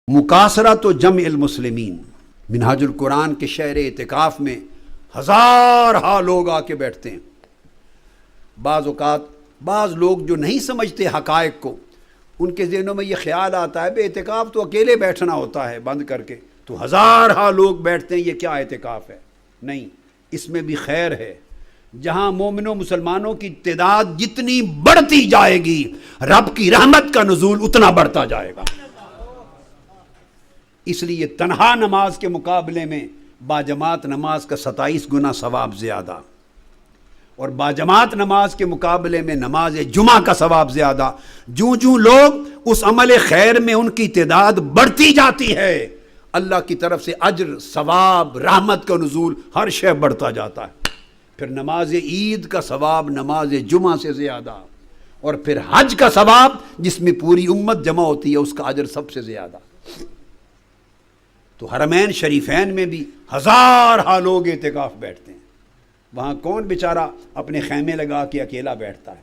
مکاثرت و جمع المسلمین، منہاج القرآن کے شہر اعتکاف میں ہزارہا لوگ آ کے بیٹھتے ہیں۔ بعض اوقات بعض لوگ جو نہیں سمجھتے حقائق کو، ان کے ذہنوں میں یہ خیال آتا ہے بے اعتکاف تو اکیلے بیٹھنا ہوتا ہے بند کر کے، تو ہزارہا لوگ بیٹھتے ہیں، یہ کیا اعتکاف ہے؟ نہیں، اس میں بھی خیر ہے۔ جہاں مومنوں مسلمانوں کی تعداد جتنی بڑھتی جائے گی، رب کی رحمت کا نزول اتنا بڑھتا جائے گا۔ اس لیے تنہا نماز کے مقابلے میں باجماعت نماز کا 27 گنا ثواب زیادہ، اور باجماعت نماز کے مقابلے میں نماز جمعہ کا ثواب زیادہ۔ جوں لوگ اس عمل خیر میں ان کی تعداد بڑھتی جاتی ہے، اللہ کی طرف سے اجر، ثواب، رحمت کا نزول، ہر شے بڑھتا جاتا ہے۔ پھر نماز عید کا ثواب نماز جمعہ سے زیادہ، اور پھر حج کا ثواب جس میں پوری امت جمع ہوتی ہے اس کا اجر سب سے زیادہ۔ تو حرمین شریفین میں بھی ہزارہا لوگ اعتکاف بیٹھتے ہیں، وہاں کون بیچارہ اپنے خیمے لگا کے اکیلا بیٹھتا ہے؟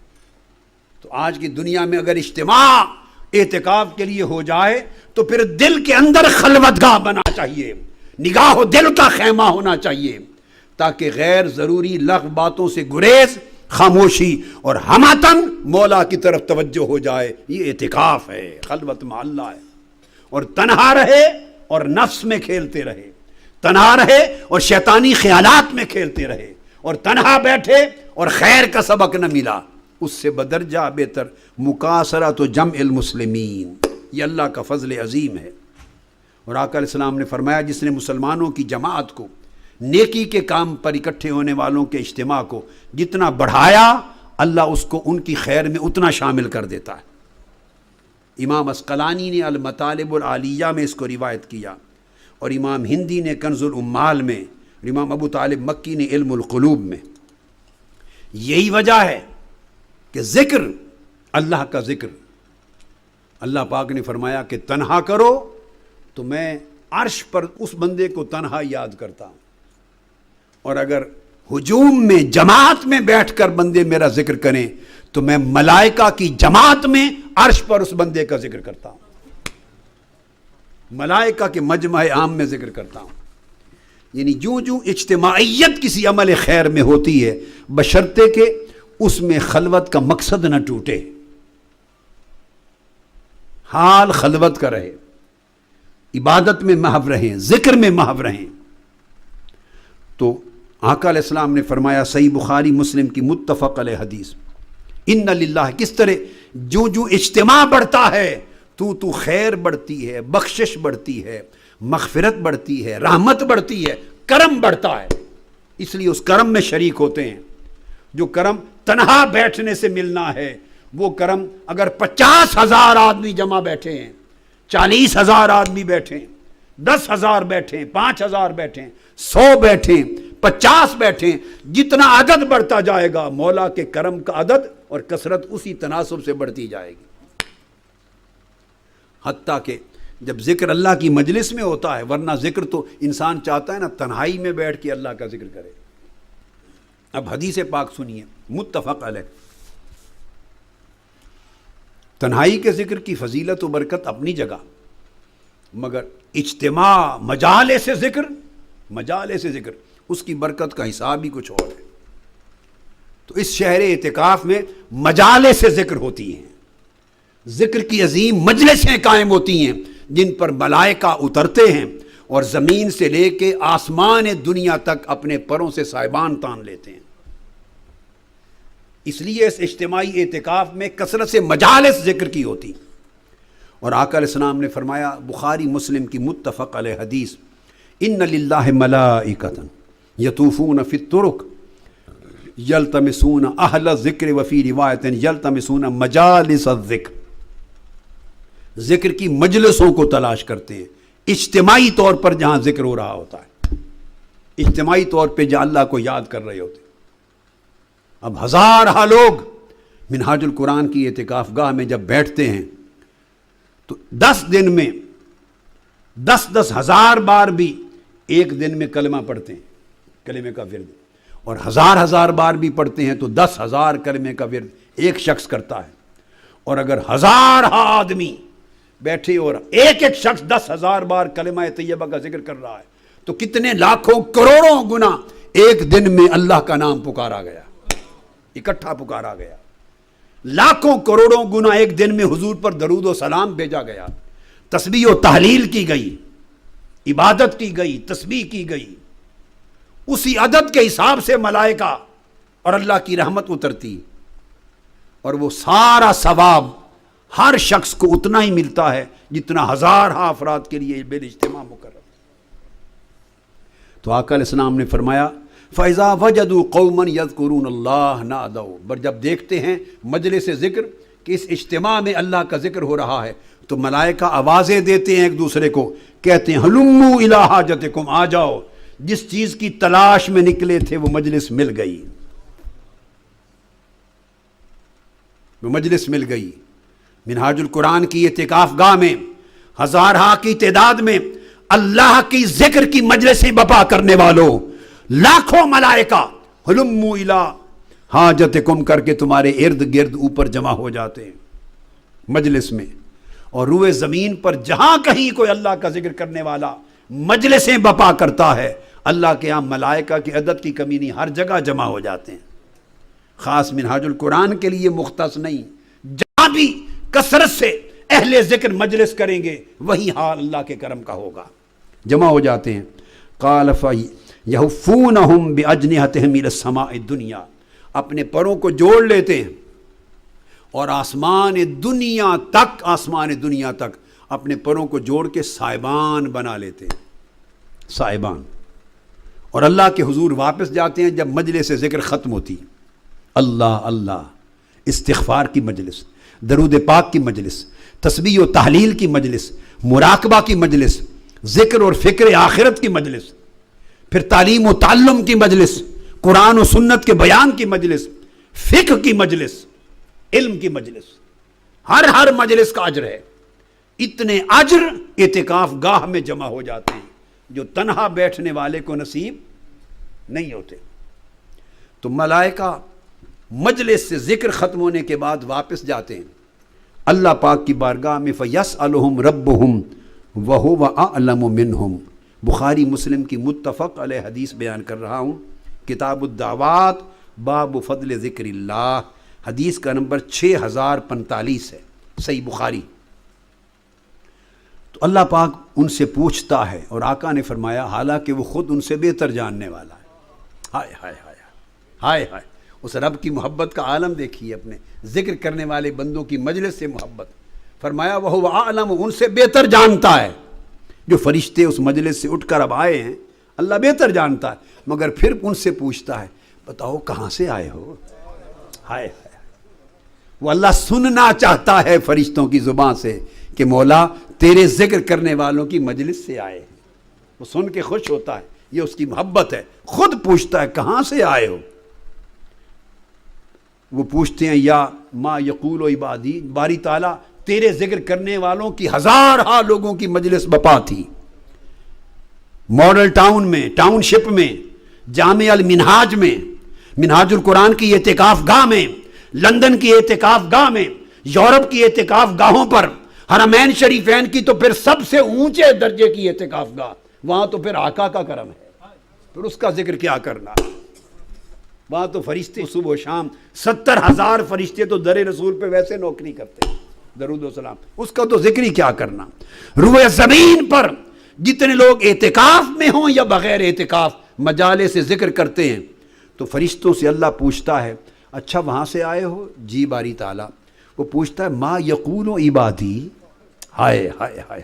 تو آج کی دنیا میں اگر اجتماع اعتکاف کے لیے ہو جائے تو پھر دل کے اندر خلوت گاہ بنا چاہیے، نگاہ و دل کا خیمہ ہونا چاہیے، تاکہ غیر ضروری لغو باتوں سے گریز، خاموشی اور ہمتن مولا کی طرف توجہ ہو جائے۔ یہ اعتکاف ہے، خلوت مع اللہ ہے۔ اور تنہا رہے اور نفس میں کھیلتے رہے، تنہا رہے اور شیطانی خیالات میں کھیلتے رہے، اور تنہا بیٹھے اور خیر کا سبق نہ ملا، اس سے بدرجہ بہتر مکاثرت و جمع المسلمین۔ یہ اللہ کا فضل عظیم ہے۔ اور آقا علیہ السلام نے فرمایا، جس نے مسلمانوں کی جماعت کو، نیکی کے کام پر اکٹھے ہونے والوں کے اجتماع کو جتنا بڑھایا، اللہ اس کو ان کی خیر میں اتنا شامل کر دیتا ہے۔ امام اسقلانی نے المطالب العالیہ میں اس کو روایت کیا، اور امام ہندی نے کنز الامال میں، اور امام ابو طالب مکی نے علم القلوب میں۔ یہی وجہ ہے کہ ذکر، اللہ کا ذکر، اللہ پاک نے فرمایا کہ تنہا کرو تو میں عرش پر اس بندے کو تنہا یاد کرتا ہوں، اور اگر ہجوم میں جماعت میں بیٹھ کر بندے میرا ذکر کریں تو میں ملائکہ کی جماعت میں عرش پر اس بندے کا ذکر کرتا ہوں، ملائکہ کے مجمع عام میں ذکر کرتا ہوں۔ یعنی جو اجتماعیت کسی عمل خیر میں ہوتی ہے، بشرطے کہ اس میں خلوت کا مقصد نہ ٹوٹے، حال خلوت کا رہے، عبادت میں محو رہیں، ذکر میں محو رہیں۔ تو آقا علیہ السلام نے فرمایا، صحیح بخاری مسلم کی متفق علیہ حدیث، ان للہ، کس طرح جو اجتماع بڑھتا ہے تو خیر بڑھتی ہے، بخشش بڑھتی ہے، مغفرت بڑھتی ہے، رحمت بڑھتی ہے، کرم بڑھتا ہے۔ اس لیے اس کرم میں شریک ہوتے ہیں۔ جو کرم تنہا بیٹھنے سے ملنا ہے، وہ کرم اگر 50,000 آدمی جمع بیٹھے ہیں، 40,000 آدمی بیٹھیں، 10,000 بیٹھیں، 5,000 بیٹھیں، 100 بیٹھیں، 50 بیٹھیں، جتنا عدد بڑھتا جائے گا مولا کے کرم کا عدد اور کثرت اسی تناسب سے بڑھتی جائے گی۔ حتیٰ کہ جب ذکر اللہ کی مجلس میں ہوتا ہے، ورنہ ذکر تو انسان چاہتا ہے نا تنہائی میں بیٹھ کے اللہ کا ذکر کرے۔ اب حدیث پاک سنیے، متفق علیہ۔ تنہائی کے ذکر کی فضیلت و برکت اپنی جگہ، مگر اجتماع مجالس ذکر اس کی برکت کا حساب ہی کچھ اور ہے۔ تو اس شہر اعتکاف میں مجالس ذکر ہوتی ہیں، ذکر کی عظیم مجلسیں قائم ہوتی ہیں، جن پر ملائکہ اترتے ہیں اور زمین سے لے کے آسمان دنیا تک اپنے پروں سے سائبان تان لیتے ہیں۔ اس لیے اس اجتماعی اعتکاف میں کثرت سے مجالس ذکر کی ہوتی۔ اور آقا علیہ السلام نے فرمایا، بخاری مسلم کی متفق علیہ حدیث، ان للہ ملائکۃ یطوفون فی الطرق یلتمسون اہل الذکر وفی روایت یلتمسون مجالس الذکر، ذکر کی مجلسوں کو تلاش کرتے ہیں، اجتماعی طور پر جہاں ذکر ہو رہا ہوتا ہے، اجتماعی طور پہ جہاں اللہ کو یاد کر رہے ہوتے ہیں۔ اب ہزارہا لوگ منہاج القرآن کی اعتکاف گاہ میں جب بیٹھتے ہیں تو 10 دن میں 10 ہزار بار بھی ایک دن میں کلمہ پڑھتے ہیں، کلمے کا ورد، اور ہزار بار بھی پڑھتے ہیں تو 10,000 کلمے کا ورد ایک شخص کرتا ہے۔ اور اگر 1000 آدمی بیٹھے اور ایک ایک شخص 10,000 بار کلمہ طیبہ کا ذکر کر رہا ہے، تو کتنے لاکھوں کروڑوں گنا ایک دن میں اللہ کا نام پکارا گیا، اکٹھا پکارا گیا، لاکھوں کروڑوں گنا ایک دن میں حضور پر درود و سلام بھیجا گیا، تسبیح و تحلیل کی گئی، عبادت کی گئی، تسبیح کی گئی، اسی عدد کے حساب سے ملائکہ اور اللہ کی رحمت اترتی، اور وہ سارا ثواب ہر شخص کو اتنا ہی ملتا ہے جتنا ہزارہ افراد کے لیے بے اجتماع مقرر۔ تو آقا علیہ السلام نے فرمایا فَإِذَا وَجَدُوا قَوْمًا يَذْكُرُونَ اللَّهَ نَادَوْا، پر جب دیکھتے ہیں مجلس ذکر کہ اس اجتماع میں اللہ کا ذکر ہو رہا ہے تو ملائکہ آوازیں دیتے ہیں ایک دوسرے کو، کہتے ہیں ہلموا الی حاجتکم، آ جاؤ، جس چیز کی تلاش میں نکلے تھے وہ مجلس مل گئی، وہ مجلس مل گئی۔ منہاج القرآن کی اعتکاف گاہ میں ہزارہ کی تعداد میں اللہ کی ذکر کی مجلسیں بپا کرنے والوں، لاکھوں ملائکہ ہلموا الی حاجتکم کر کے تمہارے ارد گرد اوپر جمع ہو جاتے ہیں مجلس میں، اور روئے زمین پر جہاں کہیں کوئی اللہ کا ذکر کرنے والا مجلسیں بپا کرتا ہے، اللہ کے یہاں ملائکہ کی عدد کی کمی نہیں، ہر جگہ جمع ہو جاتے ہیں۔ خاص منہاج القرآن کے لیے مختص نہیں، جہاں بھی کثرت سے اہل ذکر مجلس کریں گے وہی حال اللہ کے کرم کا ہوگا، جمع ہو جاتے ہیں۔ قال فَيَحُفُّونَهُمْ بِأَجْنِحَتِهِمْ إِلَى السَّمَاءِ الدُّنْيَا، اپنے پروں کو جوڑ لیتے ہیں اور آسمان دنیا تک اپنے پروں کو جوڑ کے سائبان بنا لیتے ہیں، سائبان، اور اللہ کے حضور واپس جاتے ہیں جب مجلس ذکر ختم ہوتی، اللہ اللہ، استغفار کی مجلس، درود پاک کی مجلس، تسبیح و تحلیل کی مجلس، مراقبہ کی مجلس، ذکر اور فکر آخرت کی مجلس، پھر تعلیم و تعلم کی مجلس، قرآن و سنت کے بیان کی مجلس، فقہ کی مجلس، علم کی مجلس، ہر مجلس کا اجر ہے۔ اتنے اجر اعتکاف گاہ میں جمع ہو جاتے ہیں جو تنہا بیٹھنے والے کو نصیب نہیں ہوتے۔ تو ملائکہ مجلس سے ذکر ختم ہونے کے بعد واپس جاتے ہیں اللہ پاک کی بارگاہ میں، فَيَسْأَلُهُمْ رَبُّهُمْ وَهُوَ أَعْلَمُ مِنْهُمْ، بخاری مسلم کی متفق علیہ حدیث بیان کر رہا ہوں، کتاب الدعوات، باب فضل ذکر اللہ، حدیث کا نمبر 6045 ہے، صحیح بخاری۔ تو اللہ پاک ان سے پوچھتا ہے، اور آقا نے فرمایا حالانکہ وہ خود ان سے بہتر جاننے والا ہے۔ ہائے ہائے ہائے ہائے ہائے، اس رب کی محبت کا عالم دیکھیے، اپنے ذکر کرنے والے بندوں کی مجلس سے محبت۔ فرمایا وہ عالم، ان سے بہتر جانتا ہے، جو فرشتے اس مجلس سے اٹھ کر اب آئے ہیں اللہ بہتر جانتا ہے، مگر پھر ان سے پوچھتا ہے بتاؤ کہاں سے آئے ہو؟ ہائے ہائے، وہ اللہ سننا چاہتا ہے فرشتوں کی زبان سے کہ مولا تیرے ذکر کرنے والوں کی مجلس سے آئے ہیں، وہ سن کے خوش ہوتا ہے، یہ اس کی محبت ہے، خود پوچھتا ہے کہاں سے آئے ہو؟ وہ پوچھتے ہیں یا ما یقول و عبادی، باری تعالیٰ تیرے ذکر کرنے والوں کی ہزارہ لوگوں کی مجلس بپا تھی، ماڈل ٹاؤن میں، ٹاؤن شپ میں، جامع المنہاج میں، منہاج القرآن کی اعتکاف گاہ میں، لندن کی اعتکاف گاہ میں، یورپ کی اعتکاف گاہوں پر، حرمین شریفین کی تو پھر سب سے اونچے درجے کی اعتکاف گاہ، وہاں تو پھر آقا کا کرم ہے، پھر اس کا ذکر کیا کرنا، وہاں تو فرشتے صبح و شام 70,000 فرشتے تو در رسول پہ ویسے نوکری کرتے ہیں، درود و سلام، اس کا تو ذکر ہی کیا کرنا۔ روئے زمین پر جتنے لوگ اعتکاف میں ہوں یا بغیر اعتکاف مجالس سے ذکر کرتے ہیں تو فرشتوں سے اللہ پوچھتا ہے اچھا وہاں سے آئے ہو؟ جی باری تعالیٰ۔ وہ پوچھتا ہے ما یقول و عبادی، ہائے ہائے ہائے،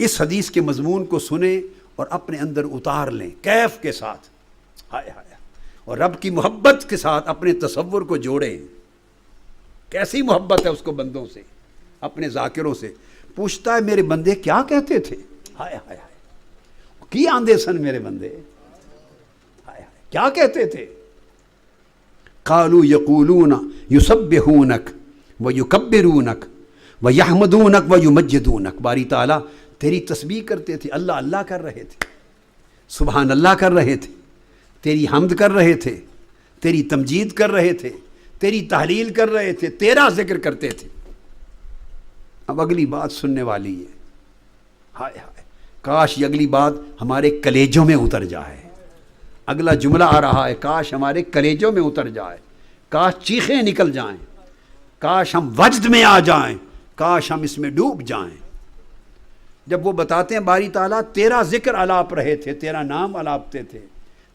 اس حدیث کے مضمون کو سنیں اور اپنے اندر اتار لیں کیف کے ساتھ، ہائے ہائے، اور رب کی محبت کے ساتھ اپنے تصور کو جوڑیں، کیسی محبت ہے اس کو بندوں سے، اپنے ذاکروں سے۔ پوچھتا ہے میرے بندے کیا کہتے تھے؟ ہائے ہائے ہائے، کی آندے سن میرے بندے، ہائے ہائے کیا کہتے تھے؟ قالوا یقولون یسبحونک ویکبرونک ویحمدونک ویمجدونک، باری تعالیٰ تیری تسبیح کرتے تھے، اللہ اللہ کر رہے تھے، سبحان اللہ کر رہے تھے، تیری حمد کر رہے تھے، تیری تمجید کر رہے تھے، تیری تحلیل کر رہے تھے، تیرا ذکر کرتے تھے۔ اب اگلی بات سننے والی ہے، ہائے ہائے، کاش یہ اگلی بات ہمارے کلیجوں میں اتر جائے۔ اگلا جملہ آ رہا ہے، کاش ہمارے کلیجوں میں اتر جائے، کاش چیخیں نکل جائیں، کاش ہم وجد میں آ جائیں، کاش ہم اس میں ڈوب جائیں۔ جب وہ بتاتے ہیں باری تعالیٰ تیرا ذکر الاپ رہے تھے، تیرا نام الاپتے تھے،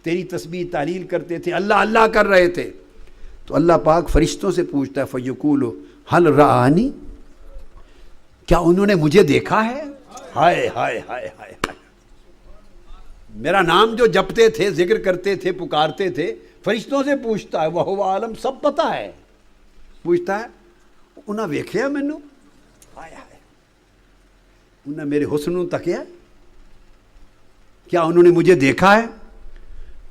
تیری تسبیح تعلیل کرتے تھے، اللہ اللہ کر رہے تھے، تو اللہ پاک فرشتوں سے پوچھتا ہے فَيَقُولُ هَلْ رَآنِي، کیا انہوں نے مجھے دیکھا ہے؟ ہائے ہائے ہائے ہائے ہائے، میرا نام جو جپتے تھے، ذکر کرتے تھے، پکارتے تھے، فرشتوں سے پوچھتا ہے، وَهُوَ عَالَم، سب پتہ ہے، پوچھتا ہے انہاں ویکھیا مینوں، ہائے ہائے، انہاں میرے حسن تکیا، کیا انہوں نے مجھے دیکھا ہے؟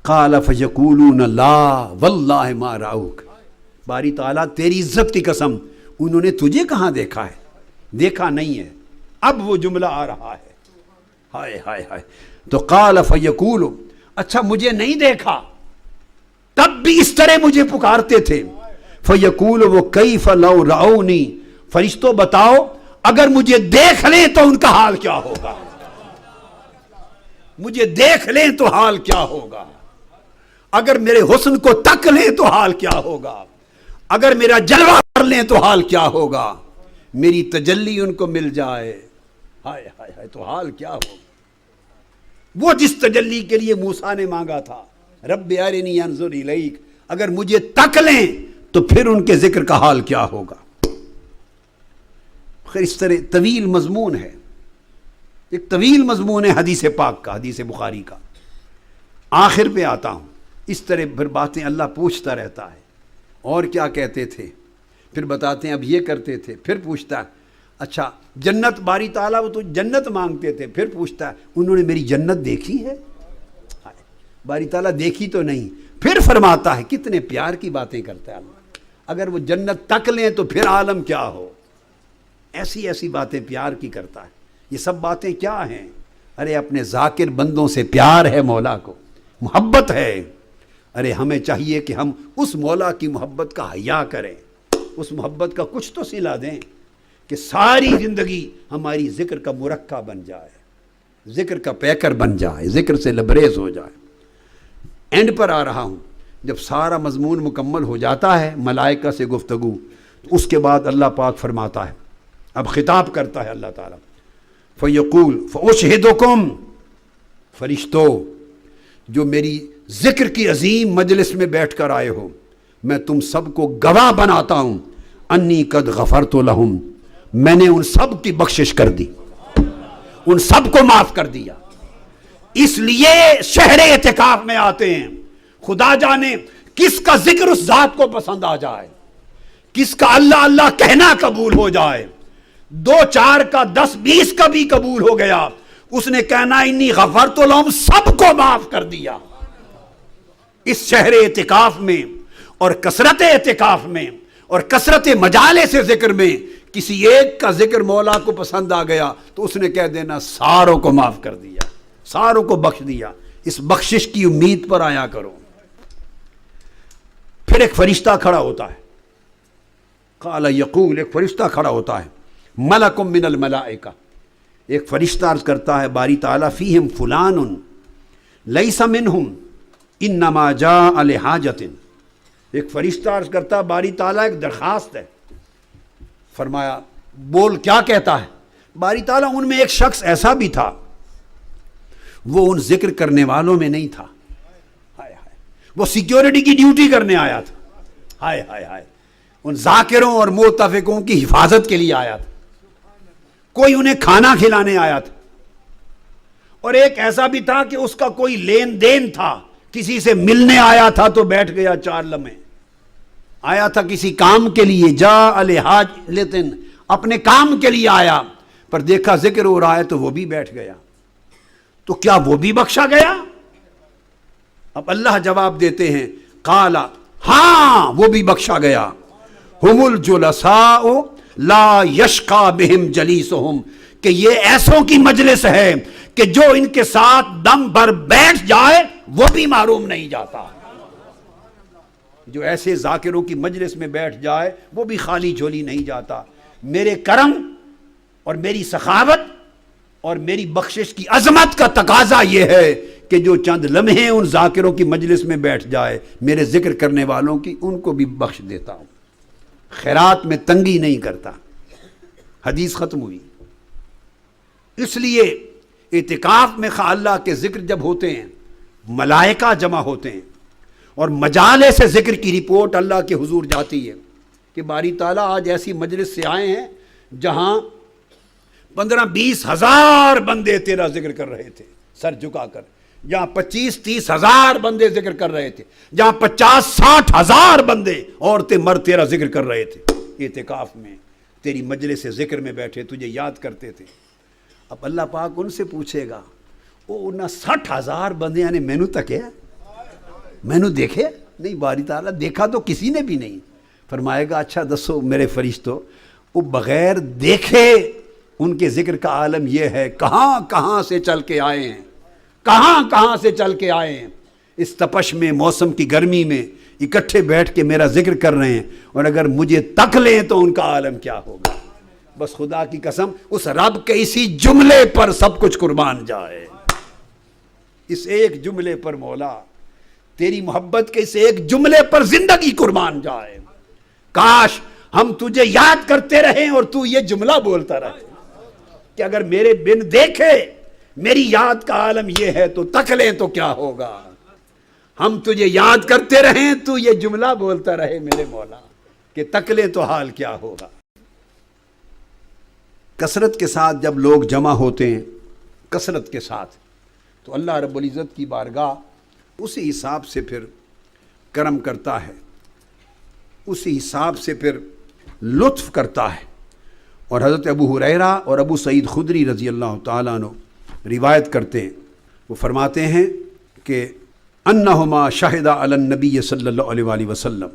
قال فیقولون لا واللہ ما رأوک، باری تعالیٰ تیری عزت کی قسم انہوں نے تجھے کہاں دیکھا ہے، دیکھا نہیں ہے۔ اب وہ جملہ آ رہا ہے، ہائے ہائے ہائے، تو قال فیقول، اچھا مجھے نہیں دیکھا تب بھی اس طرح مجھے پکارتے تھے، فیقول وہ کیف لو رأونی، فرشتوں بتاؤ اگر مجھے دیکھ لیں تو ان کا حال کیا ہوگا، مجھے دیکھ لیں تو حال کیا ہوگا، اگر میرے حسن کو تک لیں تو حال کیا ہوگا، اگر میرا جلوہ کر لیں تو حال کیا ہوگا، میری تجلی ان کو مل جائے، ہائے ہائے ہائے، تو حال کیا ہوگا۔ وہ جس تجلی کے لیے موسیٰ نے مانگا تھا، رب ارنی انظر الیک، اگر مجھے تک لیں تو پھر ان کے ذکر کا حال کیا ہوگا۔ خیر اس طرح طویل مضمون ہے، ایک طویل مضمون ہے حدیث پاک کا، حدیث بخاری کا۔ آخر پہ آتا ہوں، اس طرح پھر باتیں اللہ پوچھتا رہتا ہے، اور کیا کہتے تھے، پھر بتاتے ہیں اب یہ کرتے تھے، پھر پوچھتا ہے اچھا جنت، باری تعالیٰ وہ تو جنت مانگتے تھے، پھر پوچھتا ہے انہوں نے میری جنت دیکھی ہے، باری تعالیٰ دیکھی تو نہیں، پھر فرماتا ہے، کتنے پیار کی باتیں کرتا ہے اللہ، اگر وہ جنت تک لیں تو پھر عالم کیا ہو، ایسی ایسی باتیں پیار کی کرتا ہے۔ یہ سب باتیں کیا ہیں؟ ارے اپنے ذاکر بندوں سے پیار ہے، مولا کو محبت ہے، ارے ہمیں چاہیے کہ ہم اس مولا کی محبت کا حیا کریں، اس محبت کا کچھ تو صلہ دیں کہ ساری زندگی ہماری ذکر کا مرکہ بن جائے، ذکر کا پیکر بن جائے، ذکر سے لبریز ہو جائے۔ اینڈ پر آ رہا ہوں، جب سارا مضمون مکمل ہو جاتا ہے، ملائکہ سے گفتگو، تو اس کے بعد اللہ پاک فرماتا ہے، اب خطاب کرتا ہے اللہ تعالیٰ، فیقول فاشہدکم، فرشتو جو میری ذکر کی عظیم مجلس میں بیٹھ کر آئے ہو، میں تم سب کو گواہ بناتا ہوں، انی قد غفرت لہم، میں نے ان سب کی بخشش کر دی، ان سب کو معاف کر دیا۔ اس لیے شہر اعتکاف میں آتے ہیں، خدا جانے کس کا ذکر اس ذات کو پسند آ جائے، کس کا اللہ اللہ کہنا قبول ہو جائے، 2 4 کا 10 20 کا بھی قبول ہو گیا، اس نے کہنا انی غفرت لہم، سب کو معاف کر دیا۔ اس شہر اعتکاف میں اور کثرت اعتکاف میں اور کثرت مجالس ذکر میں کسی ایک کا ذکر مولا کو پسند آ گیا تو اس نے کہہ دینا ساروں کو معاف کر دیا، ساروں کو بخش دیا، اس بخشش کی امید پر آیا کرو۔ پھر ایک فرشتہ کھڑا ہوتا ہے، قال یقول، ایک فرشتہ کھڑا ہوتا ہے، ملک من الملائکہ، ایک فرشتہ عرض کرتا ہے باری تعالیٰ فیہم فلان لیس منہم انما جاء لحاجت، ایک فرشتہ عرض کرتا ہے باری تعالیٰ ایک درخواست ہے، فرمایا بول کیا کہتا ہے؟ باری تعالیٰ ان میں ایک شخص ایسا بھی تھا، وہ ان ذکر کرنے والوں میں نہیں تھا، ہائے ہائے، وہ سیکیورٹی کی ڈیوٹی کرنے آیا تھا، ہائے ہائے ہائے، ان ذاکروں اور متفقوں کی حفاظت کے لیے آیا تھا، کوئی انہیں کھانا کھلانے آیا تھا، اور ایک ایسا بھی تھا کہ اس کا کوئی لین دین تھا، کسی سے ملنے آیا تھا تو بیٹھ گیا 4 لمحے، آیا تھا کسی کام کے لیے، جاء لحاجۃ، اپنے کام کے لیے آیا، پر دیکھا ذکر ہو رہا ہے تو وہ بھی بیٹھ گیا، تو کیا وہ بھی بخشا گیا؟ اب اللہ جواب دیتے ہیں، قال، ہاں وہ بھی بخشا گیا، ہم الجلساء لا یشقا بہم جلیسہم، کہ یہ ایسوں کی مجلس ہے کہ جو ان کے ساتھ دم بھر بیٹھ جائے وہ بھی محروم نہیں جاتا، جو ایسے ذاکروں کی مجلس میں بیٹھ جائے وہ بھی خالی جھولی نہیں جاتا۔ میرے کرم اور میری سخاوت اور میری بخشش کی عظمت کا تقاضا یہ ہے کہ جو چند لمحے ان ذاکروں کی مجلس میں بیٹھ جائے میرے ذکر کرنے والوں کی، ان کو بھی بخش دیتا ہوں، خیرات میں تنگی نہیں کرتا۔ حدیث ختم ہوئی۔ اس لیے اعتکاف میں خواہ اللہ کے ذکر جب ہوتے ہیں ملائکہ جمع ہوتے ہیں اور مجالے سے ذکر کی رپورٹ اللہ کے حضور جاتی ہے کہ باری تعالیٰ آج ایسی مجلس سے آئے ہیں جہاں 15-20 ہزار بندے تیرا ذکر کر رہے تھے سر جھکا کر، جہاں 25-30 ہزار بندے ذکر کر رہے تھے، جہاں 50-60 ہزار بندے عورتیں مرد تیرا ذکر کر رہے تھے، اعتکاف میں تیری مجلس سے ذکر میں بیٹھے تجھے یاد کرتے تھے۔ اب اللہ پاک ان سے پوچھے گا وہ انہاں 60 ہزار بندے یعنی مینو تکے مینو دیکھے نہیں؟ باری تعالیٰ دیکھا تو کسی نے بھی نہیں۔ فرمائے گا اچھا دسو میرے فرشتوں، وہ بغیر دیکھے ان کے ذکر کا عالم یہ ہے، کہاں کہاں سے چل کے آئے ہیں، کہاں کہاں سے چل کے آئے ہیں، اس تپش میں، موسم کی گرمی میں اکٹھے بیٹھ کے میرا ذکر کر رہے ہیں، اور اگر مجھے تک لیں تو ان کا عالم کیا ہوگا۔ بس خدا کی قسم اس رب کے اسی جملے پر سب کچھ قربان جائے، اس ایک جملے پر مولا تیری محبت کے اس ایک جملے پر زندگی قربان جائے۔ کاش ہم تجھے یاد کرتے رہیں اور تو یہ جملہ بولتا رہے کہ اگر میرے بن دیکھے میری یاد کا عالم یہ ہے تو تک لیں تو کیا ہوگا۔ ہم تجھے یاد کرتے رہیں تو یہ جملہ بولتا رہے میرے مولا کہ تک لیں تو حال کیا ہوگا۔ کثرت کے ساتھ جب لوگ جمع ہوتے ہیں کثرت کے ساتھ تو اللہ رب العزت کی بارگاہ اسی حساب سے پھر کرم کرتا ہے، اسی حساب سے پھر لطف کرتا ہے۔ اور حضرت ابو ہریرہ اور ابو سعید خدری رضی اللہ تعالیٰ عنہ روایت کرتے ہیں، وہ فرماتے ہیں کہ انہما شہدا علی النبی صلی اللہ علیہ وآلہ وسلم،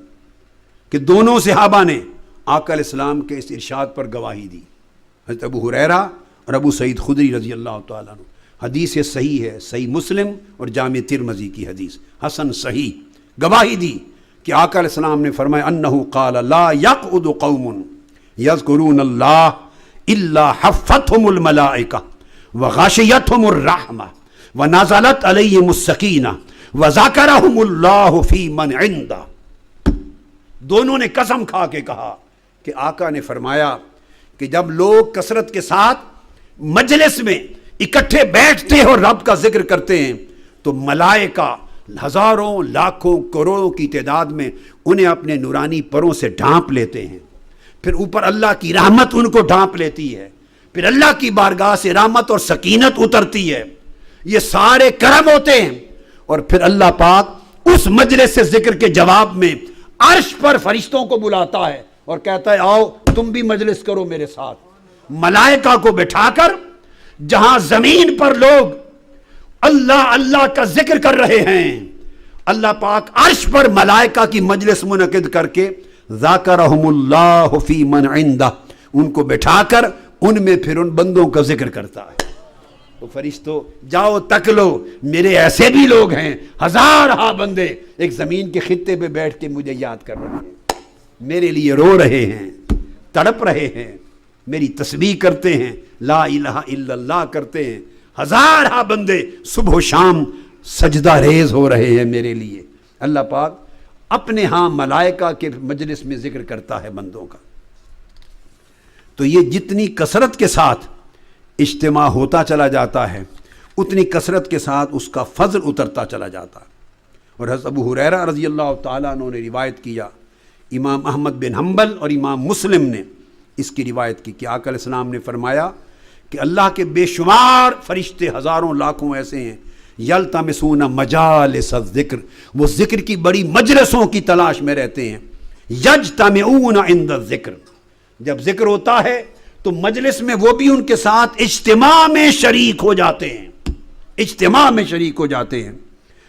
کہ دونوں صحابہ نے آقا علیہ السلام کے اس ارشاد پر گواہی دی، حضرت ابو ہریرہ اور ابو سعید خدری رضی اللہ تعالیٰ عنہ۔ حدیث یہ صحیح ہے، صحیح مسلم اور جامع ترمذی کی حدیث، حسن صحیح، گواہی دی کہ آقا علیہ السلام نے فرمایا انہو قال لا یقعد قوم یذکرون اللہ الا حفتہم الملائکہ وغاشیتہم الرحمہ ونزلت علیہم السکینہ وذکرہم اللہ فی من عندہ۔ دونوں نے قسم کھا کے کہا کہ آقا نے فرمایا کہ جب لوگ کثرت کے ساتھ مجلس میں اکٹھے بیٹھتے اور رب کا ذکر کرتے ہیں تو ملائکہ ہزاروں لاکھوں کروڑوں کی تعداد میں انہیں اپنے نورانی پروں سے ڈھانپ لیتے ہیں، پھر اوپر اللہ کی رحمت ان کو ڈھانپ لیتی ہے، پھر اللہ کی بارگاہ سے رحمت اور سکینت اترتی ہے، یہ سارے کرم ہوتے ہیں، اور پھر اللہ پاک اس مجلس سے ذکر کے جواب میں عرش پر فرشتوں کو بلاتا ہے اور کہتا ہے آؤ تم بھی مجلس کرو میرے ساتھ۔ ملائکہ کو بٹھا کر جہاں زمین پر لوگ اللہ اللہ کا ذکر کر رہے ہیں، اللہ پاک عرش پر ملائکہ کی مجلس منعقد کر کے ذاکرہم اللہ فی من عندہ، ان کو بٹھا کر ان میں پھر ان بندوں کا ذکر کرتا ہے۔ تو فرشتوں جاؤ تک لو، میرے ایسے بھی لوگ ہیں ہزارہ بندے ایک زمین کے خطے پہ بیٹھ کے مجھے یاد کر رہے ہیں، میرے لیے رو رہے ہیں، تڑپ رہے ہیں، میری تسبیح کرتے ہیں، لا الہ الا اللہ کرتے ہیں، ہزارہ بندے صبح و شام سجدہ ریز ہو رہے ہیں میرے لیے۔ اللہ پاک اپنے ہاں ملائکہ کے مجلس میں ذکر کرتا ہے بندوں کا۔ تو یہ جتنی کثرت کے ساتھ اجتماع ہوتا چلا جاتا ہے اتنی کثرت کے ساتھ اس کا فضل اترتا چلا جاتا ہے۔ اور حضرت ابو ہریرہ رضی اللہ تعالیٰ عنہ نے روایت کیا، امام احمد بن حنبل اور امام مسلم نے اس کی روایت کی کہ آقا علیہ السلام نے فرمایا کہ اللہ کے بے شمار فرشتے ہزاروں لاکھوں ایسے ہیں یلتمسون مجالس الذکر، وہ ذکر کی بڑی مجلسوں کی تلاش میں رہتے ہیں، یجتمعون عند الذکر، جب ذکر ہوتا ہے تو مجلس میں وہ بھی ان کے ساتھ اجتماع میں شریک ہو جاتے ہیں، اجتماع میں شریک ہو جاتے ہیں۔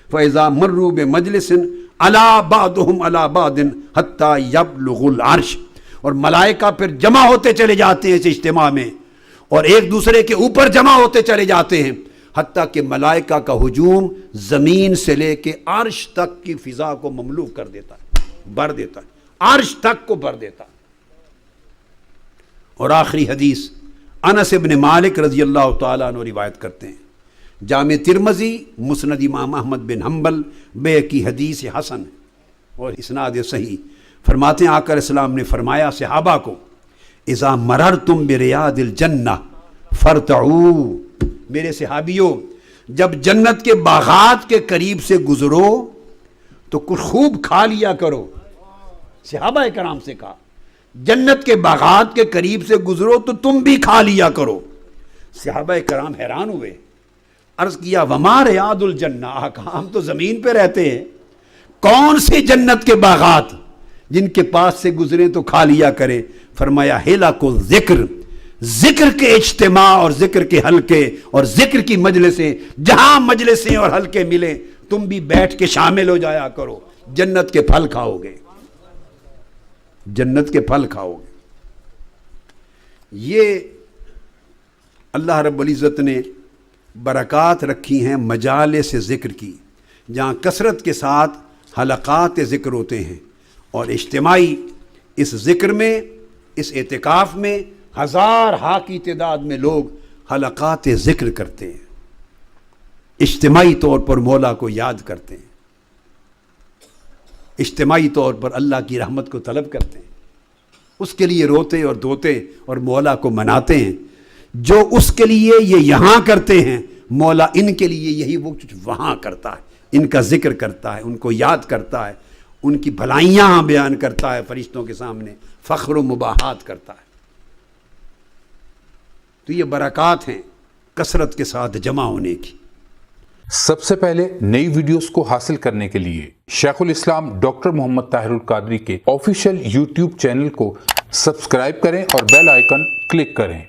فَإِذَا مَرُّوا بِمَجْلِسٍ عَلَى بَعْضُهُمْ عَلَى بَعْضٍ حَتَّى يَبْلُغُ الْعَرْشِ، اور ملائکہ پھر جمع ہوتے چلے جاتے ہیں اس اجتماع میں اور ایک دوسرے کے اوپر جمع ہوتے چلے جاتے ہیں حتیٰ کہ ملائکہ کا ہجوم زمین سے لے کے عرش تک کی فضا کو مملو کر دیتا ہے، بھر دیتا ہے، عرش تک کو بھر دیتا ہے۔ اور آخری حدیث انس ابن مالک رضی اللہ تعالیٰ عنہ روایت کرتے ہیں، جامع ترمذی، مسند امام احمد بن حنبل، بیہقی حدیث حسن اور اسناد صحیح، فرماتے ہیں آقا علیہ السلام نے فرمایا صحابہ کو، اذا مررتم بریاض الجنہ فرتعوا، میرے صحابیوں جب جنت کے باغات کے قریب سے گزرو تو کچھ خوب کھا لیا کرو۔ صحابہ کرام سے کہا جنت کے باغات کے قریب سے گزرو تو تم بھی کھا لیا کرو۔ صحابہ کرام حیران ہوئے، عرض کیا وما ریاض الجنہ، آقا ہم تو زمین پہ رہتے ہیں، کون سے جنت کے باغات جن کے پاس سے گزرے تو کھا لیا کرے؟ فرمایا ہلاک الذکر، ذکر کے اجتماع اور ذکر کے حلقے اور ذکر کی مجلسیں، جہاں مجلسیں اور حلقے ملے تم بھی بیٹھ کے شامل ہو جایا کرو، جنت کے پھل کھاؤ گے، جنت کے پھل کھاؤ گے۔ یہ اللہ رب العزت نے برکات رکھی ہیں مجالس ذکر کی، جہاں کثرت کے ساتھ حلقات ذکر ہوتے ہیں، اور اجتماعی اس ذکر میں، اس اعتکاف میں ہزار ہا کی تعداد میں لوگ حلقات ذکر کرتے ہیں، اجتماعی طور پر مولا کو یاد کرتے ہیں، اجتماعی طور پر اللہ کی رحمت کو طلب کرتے ہیں، اس کے لیے روتے اور دھوتے اور مولا کو مناتے ہیں۔ جو اس کے لیے یہ یہاں کرتے ہیں، مولا ان کے لیے یہی وہ کچھ وہاں کرتا ہے، ان کا ذکر کرتا ہے، ان کو یاد کرتا ہے، ان کی بھلائیاں بیان کرتا ہے، فرشتوں کے سامنے فخر و مباحات کرتا ہے۔ تو یہ برکات ہیں کثرت کے ساتھ جمع ہونے کی۔ سب سے پہلے نئی ویڈیوز کو حاصل کرنے کے لیے شیخ الاسلام ڈاکٹر محمد طاہر القادری کے آفیشیل یوٹیوب چینل کو سبسکرائب کریں اور بیل آئیکن کلک کریں۔